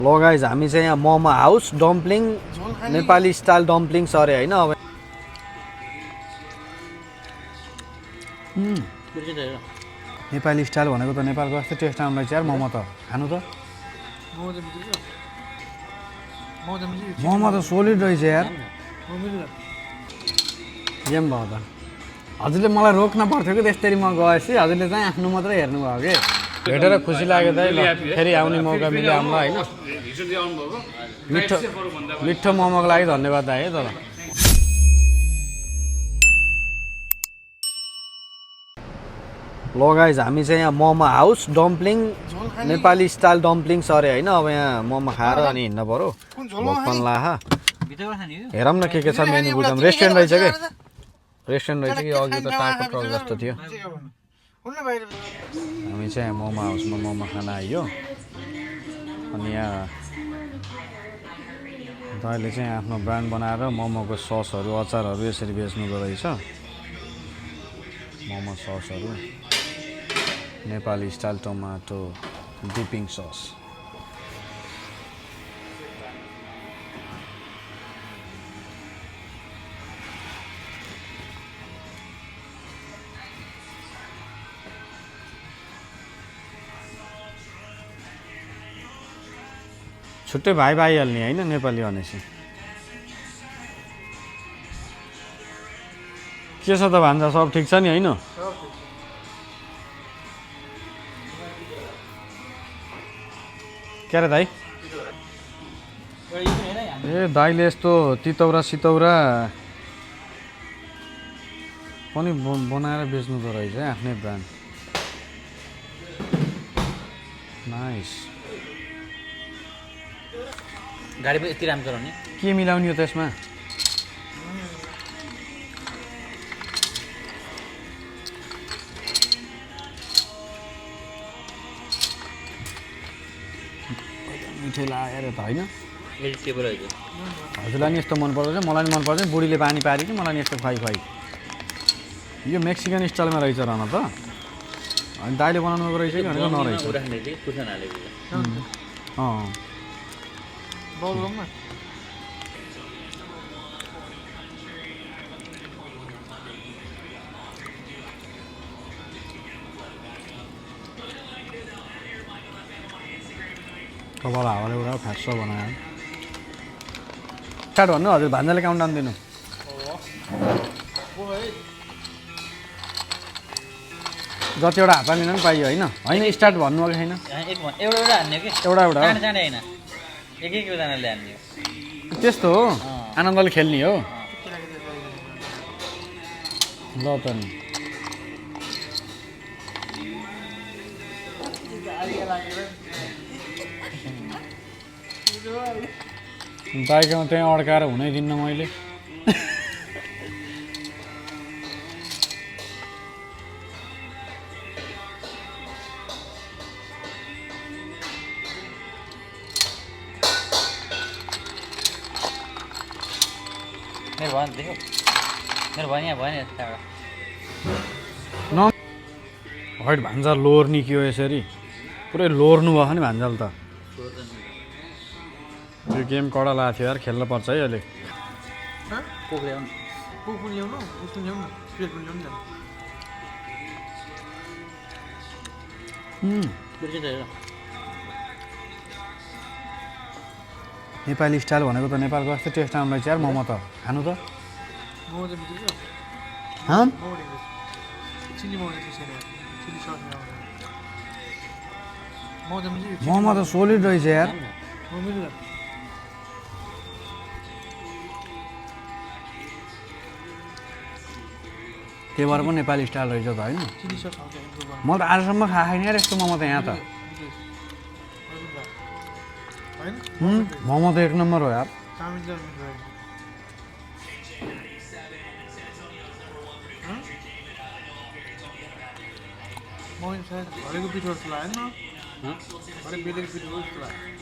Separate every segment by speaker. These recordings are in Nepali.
Speaker 1: लो गाइज हामी चाहिँ यहाँ momo house dumpling Nepali style dumplings अरे होइन अब नेपाली स्टाइल भनेको त नेपालको जस्तै टेस्ट आउँदैछ यार मोमो त खानु त मोमो त सोलिड रहेछ यार गेम भयो त हजुरले मलाई रोक्न पर्थ्यो कि त्यसरी म गएपछि हजुरले चाहिँ आफ्नो मात्रै हेर्नुभयो कि भेटेर खुसी लाग्यो त ल फेरि आउने मौका मिल्यो हामीलाई होइन मिठो मिठो मोमोको लागि धन्यवाद है त लो गाइज हामी चाहिँ यहाँ momo house dumpling Nepali style dumplings अरे होइन अब यहाँ मोमो खाएर अनि हिँड्नु पऱ्यो भोकपन लाहा हेरौँ न के छ मेन्यु बुझौँ रेस्टुरेन्ट रहेछ कि रेस्टुरेन्ट रहेछ कि अघि त टाको ट्रक जस्तो थियो हामी चाहिँ यहाँ मोमो हाउसमा मोमो खान आइयो अनि यहाँ दाइले चाहिँ आफ्नो ब्रान्ड बनाएर मोमोको ससहरू अचारहरू यसरी बेच्नुको रहेछ मोमो ससहरू Nepali style tomato dipping sauce छुट्टै भाइ पाइहाल्ने होइन नेपाली भनेपछि के छ त भान्जा सब ठिक छ नि होइन के अरे दाइ ए दाइले यस्तो तितौरा सितौरा पनि बनाएर बेच्नु त रहेछ है आफ्नै ब्रान्ड नाइस
Speaker 2: गाडी पनि यति राम्रो चलाउने
Speaker 1: के मिलाउने हो त्यसमा मिठो लागेर त होइन
Speaker 2: भेजिटेबल हो
Speaker 1: हजुरलाई नि यस्तो मन पर्दैन मलाई नि मन पर्दैन बुढीले पानी पारी कि मलाई नि यस्तो खुवाई खुवाई यो मेक्सिकन स्टाइलमा रहेछ रहन त अनि दाइले बनाउनुको रहेछ कि भनेको नरहेछ अँ कपाल हावाले उडा फ्याक्स बनायो स्टार्ट भन्नु हजुर भान्जाले काउन्ट डाउन दिनु जतिवटा हात हाल्नु पनि पाइयो होइन होइन स्टार्ट भन्नु कि छैन
Speaker 2: एउटा हान्ने कि
Speaker 1: एउटा एउटा
Speaker 2: जाने होइन एक एकजनाले हान्ने
Speaker 1: त्यस्तो हो आनन्दले खेल्ने हो ल त नि दाइकोमा त्यहाँ अड्काएर हुनै दिन्न मैले
Speaker 2: मेरो भयो देखो मेरो भयो यहाँ भयो नि
Speaker 1: वाइट भान्जा लोर्नी के हो यसरी पुरै लोर्नु भयो नि भान्जाले त यो गेम कडा लागेको थियो यार खेल्न पर्छ है अहिले नेपाली स्टाइल भनेको त नेपालको जस्तै टेस्ट आउँदैछ यार मोमो त खानु त मोमो त सोलिड रहेछ यार त्यही भएर पनि नेपाली स्टाइल रहेछ त होइन म त आजसम्म खाएको छैन यार यस्तो मोमो त यहाँ त मोमो त एक नम्बर हो यार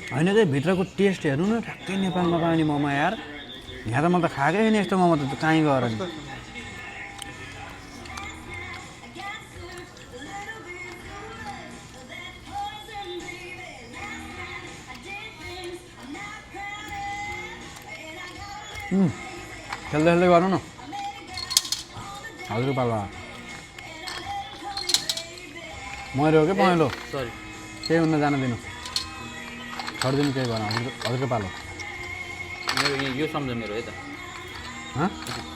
Speaker 1: होइन कि भित्रको टेस्ट हेर्नु न ठ्याक्कै नेपालमा पाउने मोमो यार यहाँ त म त खाएकै छैन यस्तो मोमो त कहीँ गएर नि
Speaker 3: खेल्दै खेल्दै गरौँ न हजुर पालो मैले हो कि पहेँलो
Speaker 2: सरी
Speaker 3: केही हुन जान दिनु छोडिदिनु केही भएन हजुरको पालो
Speaker 2: मेरो यो सम्झ मेरो है त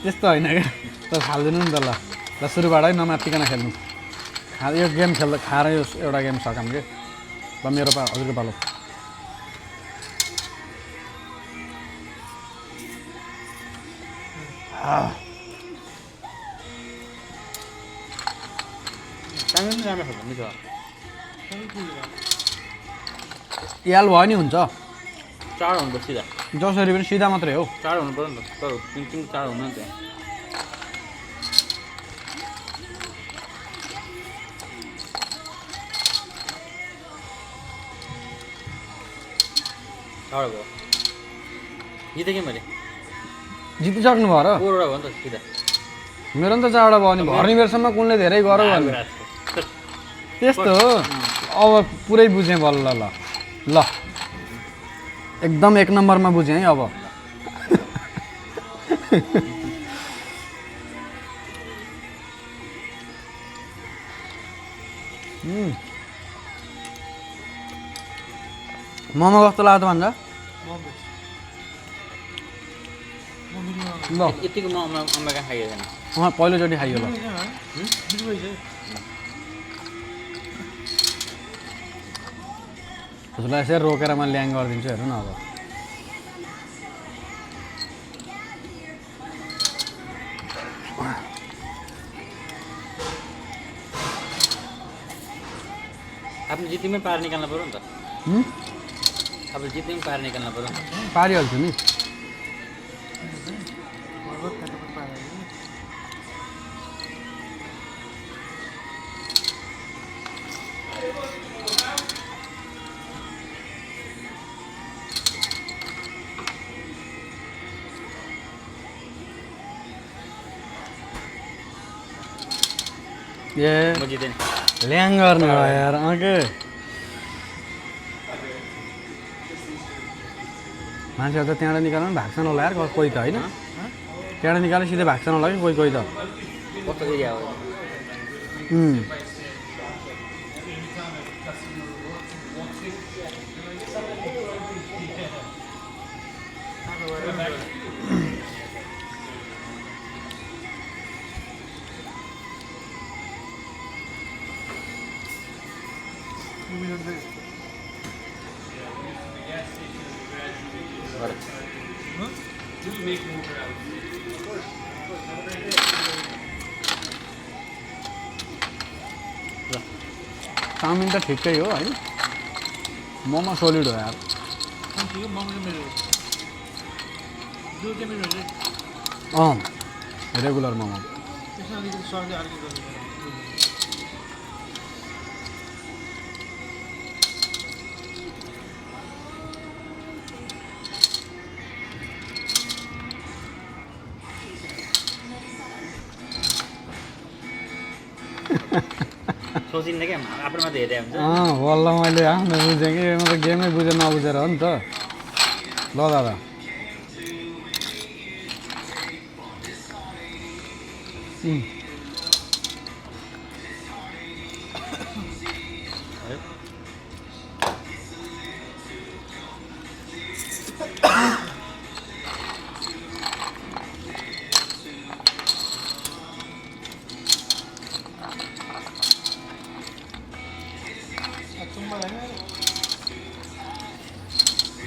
Speaker 3: त्यस्तो होइन क्या त फालिदिनु नि त ल सुरुबाटै नमात्तिकन खेल्नु यो गेम खेल्दा खाएर यो एउटा गेम सकाम कि ल मेरो हजुरको पालो
Speaker 2: राम्रो राम्रो खालको मिठो
Speaker 3: याल भयो नि हुन्छ
Speaker 2: चाड हुनुपर्छ सिधा
Speaker 3: जसरी पनि सिधा मात्रै हो
Speaker 2: चाड हुनु पऱ्यो नि त तर तिमी चाड हुनु नि त चाड भयो जितेँ कि मैले
Speaker 3: जितिसक्नु भयो र
Speaker 2: पोहोरवटा भयो नि त सिधा
Speaker 3: मेरो नि त चारवटा भयो नि भर्ने बेरसम्म कुनले धेरै गरौँ भने त्यस्तो हो अब पुरै बुझेँ बल्ल ल ल एकदम एक नम्बरमा बुझेँ है अब मोमो कस्तो लाग्छ भन्छ ल
Speaker 2: यतिको अम्बा खाइयो छैन
Speaker 3: पहिलोचोटि खाइयो ल उसलाई यसरी रोकेर म ल्याङ गरिदिन्छु हेर्नु न अब
Speaker 2: आफ्नो जित्तीमै पार निकाल्नु पऱ्यो नि त अब जित्तीमै पार निकाल्नु पऱ्यो नि त
Speaker 3: पारिहाल्छु नि ए
Speaker 2: म जितेँ नि
Speaker 3: ल्याङ गर्ने हो यार के मान्छेहरू त त्यहाँबाट निकाल्नु पनि भाग्छन् होला यार कोही त होइन त्यहाँबाट निकालेर सिधै भाग्छन् होला कि कोही कोही त
Speaker 2: कस्तो एरिया हो
Speaker 3: चाउमिन त ठिकै हो होइन मोमो सोलिड हो यार रेगुलर मोमो
Speaker 2: सोचिन्न क्या आफ्नो मात्रै हेरे हुन्छ
Speaker 3: बल्ल मैले आफ्नो बुझेँ कि म त गेमै बुझेर नबुझेर हो नि त ल दादा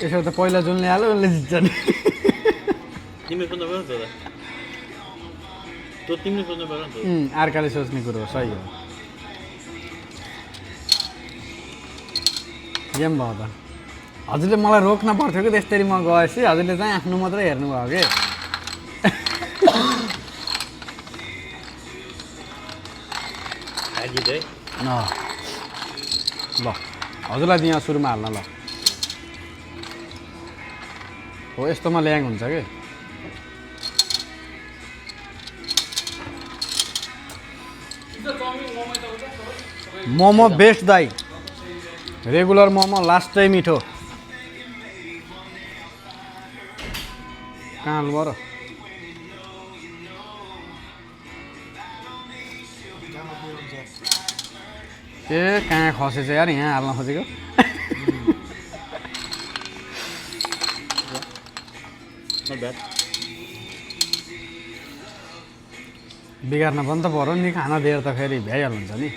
Speaker 3: यसो त पहिला जुन ल्यायो उसले जित्छ नि
Speaker 2: तिमीले सोध्नु पऱ्यो नि त तिमीले सोध्नु पऱ्यो नि त
Speaker 3: अर्काले सोच्ने कुरो हो सही हो गेम भयो त हजुरले मलाई रोक्न पर्थ्यो कि त्यसरी म गएपछि हजुरले चाहिँ आफ्नो मात्रै हेर्नुभयो कि
Speaker 2: जित है
Speaker 3: ल हजुरलाई यहाँ सुरुमा हाल्न ल हो यस्तोमा ल्याङ हुन्छ कि मोमो बेस्ट दाइ रेगुलर मोमो लास्टै मिठो कहाँ हाल्नु भयो र ए कहाँ खसेछ यार यहाँ हाल्न खोजेको
Speaker 2: Not bad.
Speaker 3: बिगार्न पनि त पर्यो नि खाना दिएर त फेरि भ्याइहाल्नुहुन्छ नि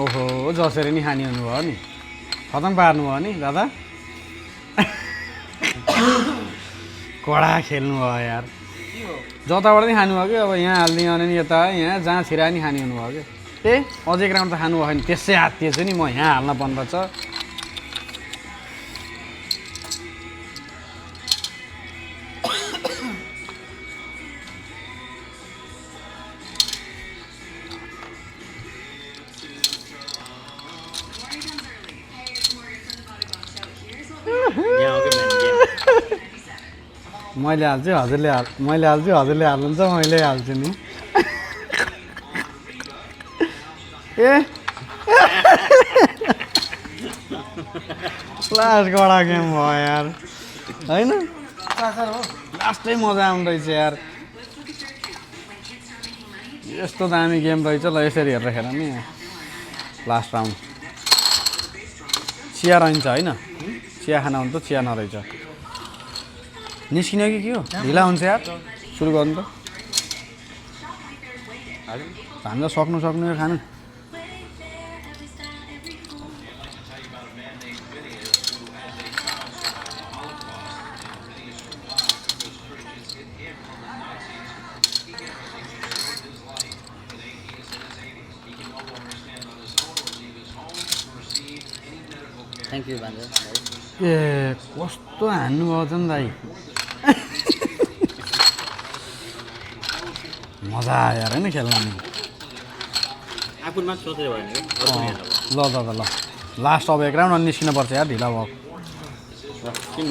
Speaker 3: ओहो जसरी नि खाने हुनुभयो नि खतम पार्नुभयो नि दादा कडा खेल्नु भयो यार जताबाट नि खानुभयो कि अब यहाँ हालिदियो भने नि यता यहाँ जहाँ छिरा नि खाने हुनुभयो कि ए अझै एक राउन्ड त खानुभयो नि त्यसै हात्तिएछु नि म यहाँ हाल्न पर्नुपर्छ मैले हाल्छु हजुरले मैले हाल्छु हजुरले हाल्नुहुन्छ मैले हाल्छु नि ए लास्ट कडा गेम भयो यार होइन लास्टै मजा आउँदो रहेछ यार यस्तो दामी गेम रहेछ ल यसरी हेरेर खेर नि लास्ट राउन्ड चिया रहन्छ होइन चिया खाना हुन्छ चिया नरहेछ निस्किने कि के हो ढिला हुन्छ यार सुरु गर्नु त हामीलाई सक्नु यो खानु
Speaker 2: Thank you, Banda.
Speaker 3: ए कस्तो हान्नु भयो त नि दाइ मजा आयो यार होइन खेल्न नि
Speaker 2: आफूमा सोचेर भयो नि
Speaker 3: ल दादा ल लास्ट अब एक राउन्ड अनि निस्किनुपर्छ यार ढिला भयो
Speaker 2: किन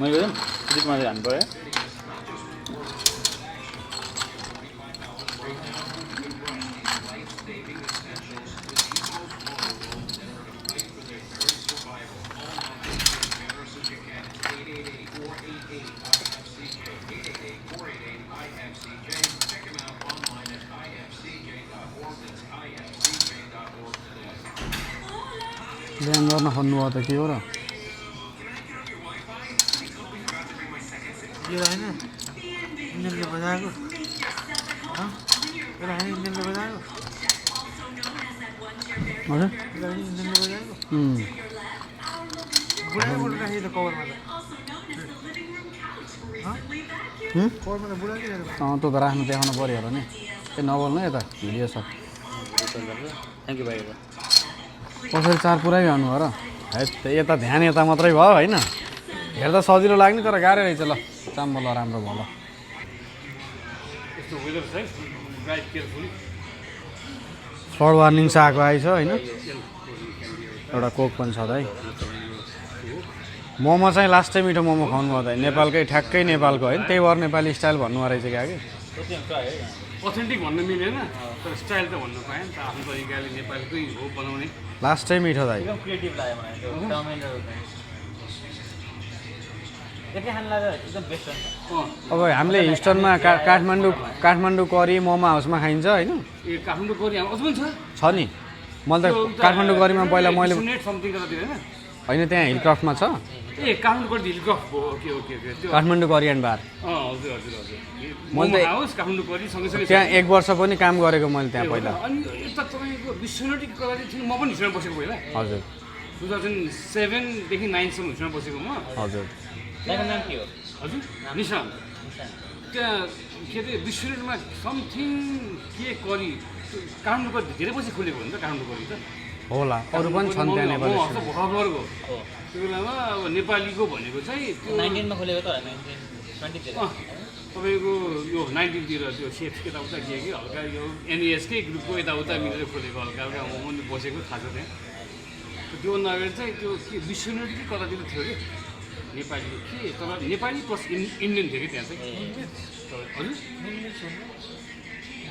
Speaker 2: मैले जितमा हान्नु पऱ्यो
Speaker 3: ल्यान गर्न खोज्नु भयो त के हो र
Speaker 4: यो होइन इन्जिनले बजाएको इन्जिनले बजाएको
Speaker 3: हजुर
Speaker 4: इन्जिनले बजाएको बुढाको राखेको त कभरमा त कभरमा त बुढाकै
Speaker 3: त त राख्नु देखाउनु पऱ्यो र नि ए नबोल्नु यता भिडियो छ
Speaker 2: थ्याङ्क यू भाइ
Speaker 3: कसरी चार पुरै गर्नु भयो र यता ध्यान यता मात्रै भयो होइन हेर्दा सजिलो लाग्ने तर गाह्रो रहेछ ल चाम्बो ल राम्रो भयो ल फ्लड वार्निङ चाहिँ आएको आएछ होइन एउटा कोक पनि छ दाइ मोमो चाहिँ लास्टै मिठो मोमो खुवाउनु भयो दाइ नेपालकै ठ्याक्कै नेपालको होइन त्यही भएर नेपाली स्टाइल भन्नु रहेछ क्या कि
Speaker 5: अथेन्टिक भन्न मिलेन तर स्टाइल त भन्न पाएँ नि त आफ्नो तरिकाले नेपालकै हो बनाउने
Speaker 3: लास्टै मिठो दाइ
Speaker 2: एकदम क्रिएटिभ लाग्यो मलाई त्यो चाउमिनहरू त्यति खानु लाग्यो एकदम बेस्ट हो
Speaker 3: अब हामीले हिस्टनमा काठमाडौँ करी मोमो हाउसमा खाइन्छ होइन
Speaker 5: ए काठमाडौँ गरी अझ पनि
Speaker 3: छ नि मैले त काठमाडौँ करीमा पहिला मैले
Speaker 5: समथिङ कतातिर होइन
Speaker 3: होइन त्यहाँ हिलक्रफ्टमा छ
Speaker 5: ए काठमाडौँ गरी हिलक्रफ्ट हो ओके ओके ओके त्यो
Speaker 3: काठमाडौँ करी एन्ड बार
Speaker 5: हजुर हजुर हजुर
Speaker 3: मैले
Speaker 5: मोमो हाउस काठमाडौँ गरी सँगसँगै
Speaker 3: त्यहाँ 1 वर्ष पनि काम गरेको मैले त्यहाँ पहिला
Speaker 5: अनि यता तपाईँको विश्वनटी कता थियो म पनि हिस्ट्रीमा बसेको पहिला
Speaker 3: हजुर
Speaker 5: 2007 देखि 9 सम्म हिस्ट्रीमा बसेको म
Speaker 3: हजुर
Speaker 2: तपाईँको नाम के हो
Speaker 5: हजुर निशान त्यहाँ के अरे विश्वमा समथिङ के करी काठमाडौँ गरी धेरै पछि खोलेको हो नि त काठमाडौँ गरी त
Speaker 3: होला अरू पनि छन् त्यहाँ नेपाली
Speaker 5: भर्खरको त्यो बेलामा अब नेपालीको भनेको चाहिँ त्यो
Speaker 2: 19 मा खोलेको त 20 तिर
Speaker 5: तपाईँको यो 19 तिर त्यो सेफ यताउता के हल्का यो एनएसकै ग्रुपको यताउता मिलेर खोलेको हल्का हल्का म पनि बसेको थाहा छ त्यहाँ त्योभन्दा अगाडि चाहिँ त्यो के विश्वनटी कि कतातिर थियो कि नेपालीको के तर नेपाली प्लस इन्डियन थियो कि त्यहाँ चाहिँ हजुर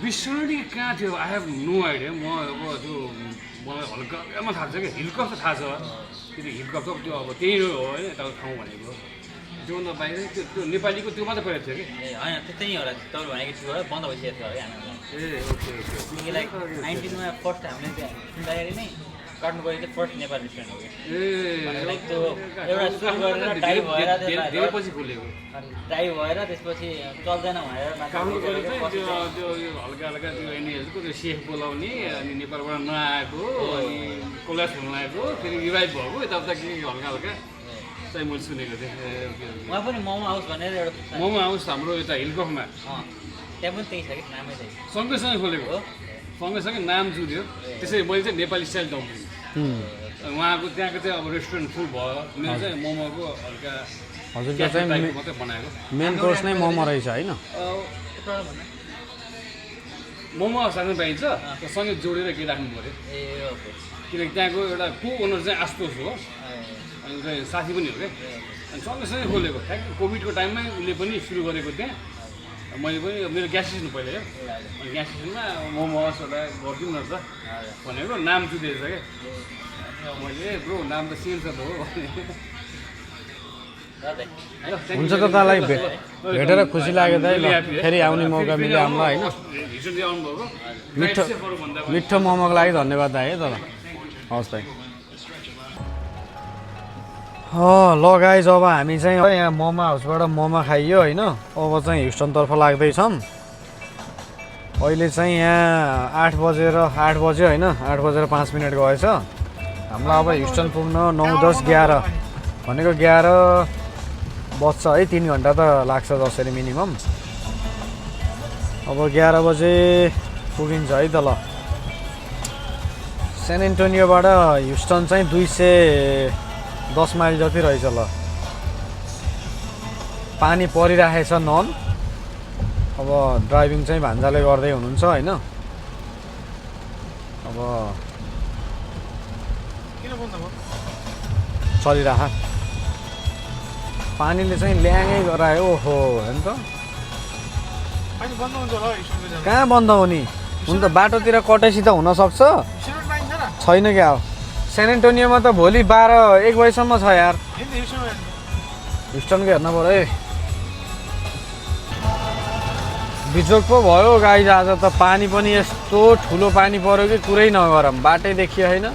Speaker 5: विष्णुटी कहाँ थियो आई हेभ नो आइडिया म अब त्यो मलाई हल्कामा थाहा छ कि हिलकप त थाहा छ त्यो हिलकप त त्यो अब त्यही हो होइन यताको ठाउँ भनेको त्योभन्दा बाहिर त्यो नेपालीको त्यो मात्रै परेको थियो कि
Speaker 2: ए होइन त्यही होला तपाईँले भनेको थियो होला बन्द भइसकेको थियो है
Speaker 5: ए ओके ओके
Speaker 2: किनकि लाइक 19 मा फर्स्ट हामीले त्यहाँ सुन्दाखेरि नै काट्नु गएको चाहिँ फर्स्ट नेपाली रेस्टुरेन्ट हो कि लाइक त्यो एउटा सुरु गरेर टाइ भएर
Speaker 5: धेरै पछि खोलेको
Speaker 2: टाइ भएर त्यसपछि चल्दैन भनेर
Speaker 5: कामको गरेर चाहिँ त्यो हल्का हल्का त्यो एनएलको त्यो सेफ बोलाउने अनि नेपालबाट नआएको अनि कोलास हुन लागेको फेरि रिभाइभ भएको यताउता के हल्का हल्का चाहिँ मैले सुनेको थिएँ
Speaker 2: उहाँ पनि मोमो हाउस भनेर एउटा
Speaker 5: मोमो हाउस हाम्रो यता हिलकफमा
Speaker 2: त्यहाँ पनि त्यही छ कि नामै त्यही
Speaker 5: सँगैसँगै खोलेको हो सँगैसँगै नाम जुट्यो त्यसरी मैले चाहिँ नेपाली स्टाइल डम्पलिङ उहाँको त्यहाँको चाहिँ अब रेस्टुरेन्ट फुल भयो मेरो चाहिँ मोमोको हल्का
Speaker 3: हजुरको चाहिँ
Speaker 5: मात्रै बनाएको
Speaker 3: मेन कोर्स नै मोमो रहेछ होइन
Speaker 5: मोमो सानो पाइन्छ सँगै जोडेर के राख्नु पऱ्यो
Speaker 2: ए ओके
Speaker 5: किनकि त्यहाँको एउटा को ओनर चाहिँ आस्तोष हो अनि चाहिँ साथी पनि हो क्या अनि सँगैसँगै खोलेको ठ्याक्कै कोभिडको टाइममै उसले पनि सुरु गरेको त्यहाँ मैले पनि मेरो ग्यास स्टेसन पहिला क्या अनि ग्यास स्टेसनमा मोमो हाउस एउटा गरिदिउँ न त भनेको नाम जुटेछ क्या मैले ब्रो नाम त सेम छ त हो
Speaker 3: हुन्छ त तँलाई भेटेर खुसी लाग्यो त है ल फेरि आउने मौका मिल्यो हामीलाई होइन
Speaker 5: हिजो आउनुभएको
Speaker 3: मिठो मिठो मोमोको लागि धन्यवाद दाइ है त हवस् दाइ ल गाइज अब हामी चाहिँ यहाँ मोमो हाउसबाट मोमो खाइयो होइन अब चाहिँ ह्युस्टनतर्फ लाग्दैछौँ अहिले चाहिँ यहाँ 8 बज्यो होइन 8 बजेर 5 मिनट गएछ हामीलाई अब ह्युस्टन पुग्न 9, 10, 11 भनेको 11 बज्छ है 3 घन्टा त लाग्छ जसरी मिनिमम अब 11 बजे पुगिन्छ है त ल सेन एन्टोनियोबाट ह्युस्टन चाहिँ 210 माइल जति रहेछ ल पानी परिराखेछ नन अब ड्राइभिङ चाहिँ भान्जाले गर्दै हुनुहुन्छ होइन अब
Speaker 4: किन बन्द भयो
Speaker 3: चलिरह पानीले चाहिँ ल्याङै गरायो ओहो हेर्नु त
Speaker 4: पानी बन्द हुन्छ होला स्टुडेन्ट जानु
Speaker 3: कहाँ बन्द हो नि हुन त बाटोतिर कटैसी त हुनसक्छ
Speaker 4: स्टुडेन्ट पाइन्छ र
Speaker 3: छैन क्या हो सेन एन्टोनियोमा त भोलि 12-1 बजीसम्म छ यार
Speaker 4: हैन स्टुडेन्ट
Speaker 3: ह्युस्टनको हेर्नु पऱ्यो है बिजोग पो भयो गाइज आज त पानी पनि यस्तो ठुलो पानी पर्यो कि कुरै नगरौँ बाटै देखियो होइन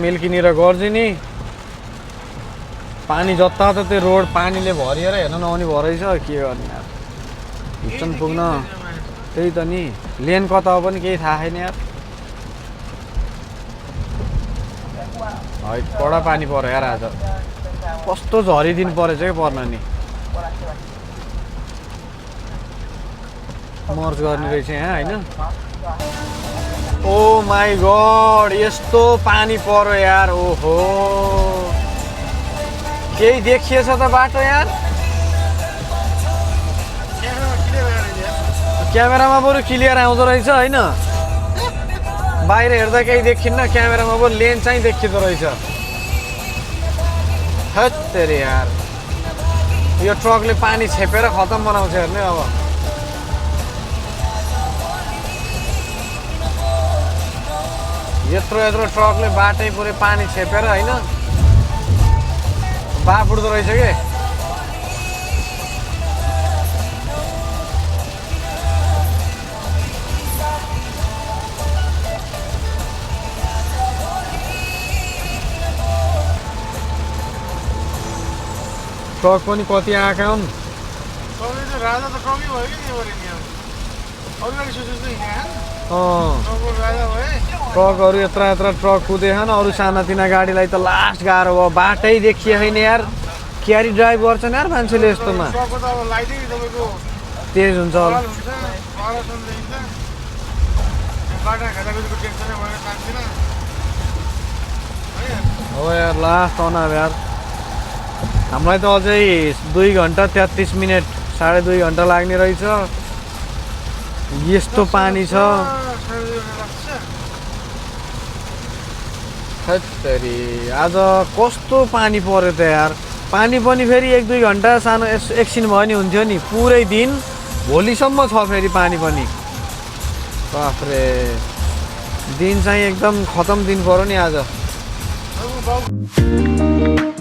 Speaker 3: मिल्किनी र गर्जिनी पानी जताततै रोड पानीले भरिएर हेर्न नआउने भयो रहेछ के गर्ने यार ह्युस्टन पुग्न त्यही त नि लेन कता हो पनि केही थाहा छैन यार है कडा पानी पर्यो यार आज कस्तो झरिदिन परेछ कि पर्न नि मर्ज गर्ने रहेछ यहाँ होइन ओ माई गड यस्तो पानी पर्यो यार ओहो केही देखिएछ त बाटो यार क्यामेरामा बरु क्लियर आउँदो रहेछ होइन बाहिर हेर्दा केही देखिन्न क्यामेरामा बरु लेन चाहिँ देखिँदो रहेछ हट तेरे यार यो ट्रकले पानी छेपेर खतम बनाउँछ हेर्ने अब यत्रो ट्रकले बाटै पुरै पानी छेपेर होइन बाफ उठ्दो रहेछ के ट्रक पनि कति आएका हुन्
Speaker 4: तपाईँ त राजा त ट्रकै भयो कि त्यो गरे नि अब अरू गाडी सोचेको चाहिँ यहाँ ट्रकको राजा भए
Speaker 3: ट्रकहरू यत्र ट्रक कुदेछन् अरू सानातिना गाडीलाई त लास्ट गाह्रो भयो बाटै देखिए होइन यार क्यारी ड्राइभ गर्छन् यार मान्छेले यस्तोमा
Speaker 4: ट्रकको त अब लाइटै तपाईँको
Speaker 3: तेज हुन्छ होला
Speaker 4: हुन्छ पारासन देखिन्छ बाटा खाँदाको टेन्सनै भएर काट्दैन
Speaker 3: हो यार लास्ट तनाव यार हामीलाई त अझै 2 घन्टा 33 मिनट 2.5 घन्टा लाग्ने रहेछ यस्तो पानी छ हेत्तेरी आज कस्तो पानी पर्यो त यार पानी पनि फेरि 1-2 घन्टा सानो एकछिन भयो नि हुन्थ्यो नि पुरै दिन
Speaker 1: भोलिसम्म छ फेरि पानी पनि बाफ्रे दिन चाहिँ एकदम खतम दिन पऱ्यो नि आज
Speaker 4: अब बाबु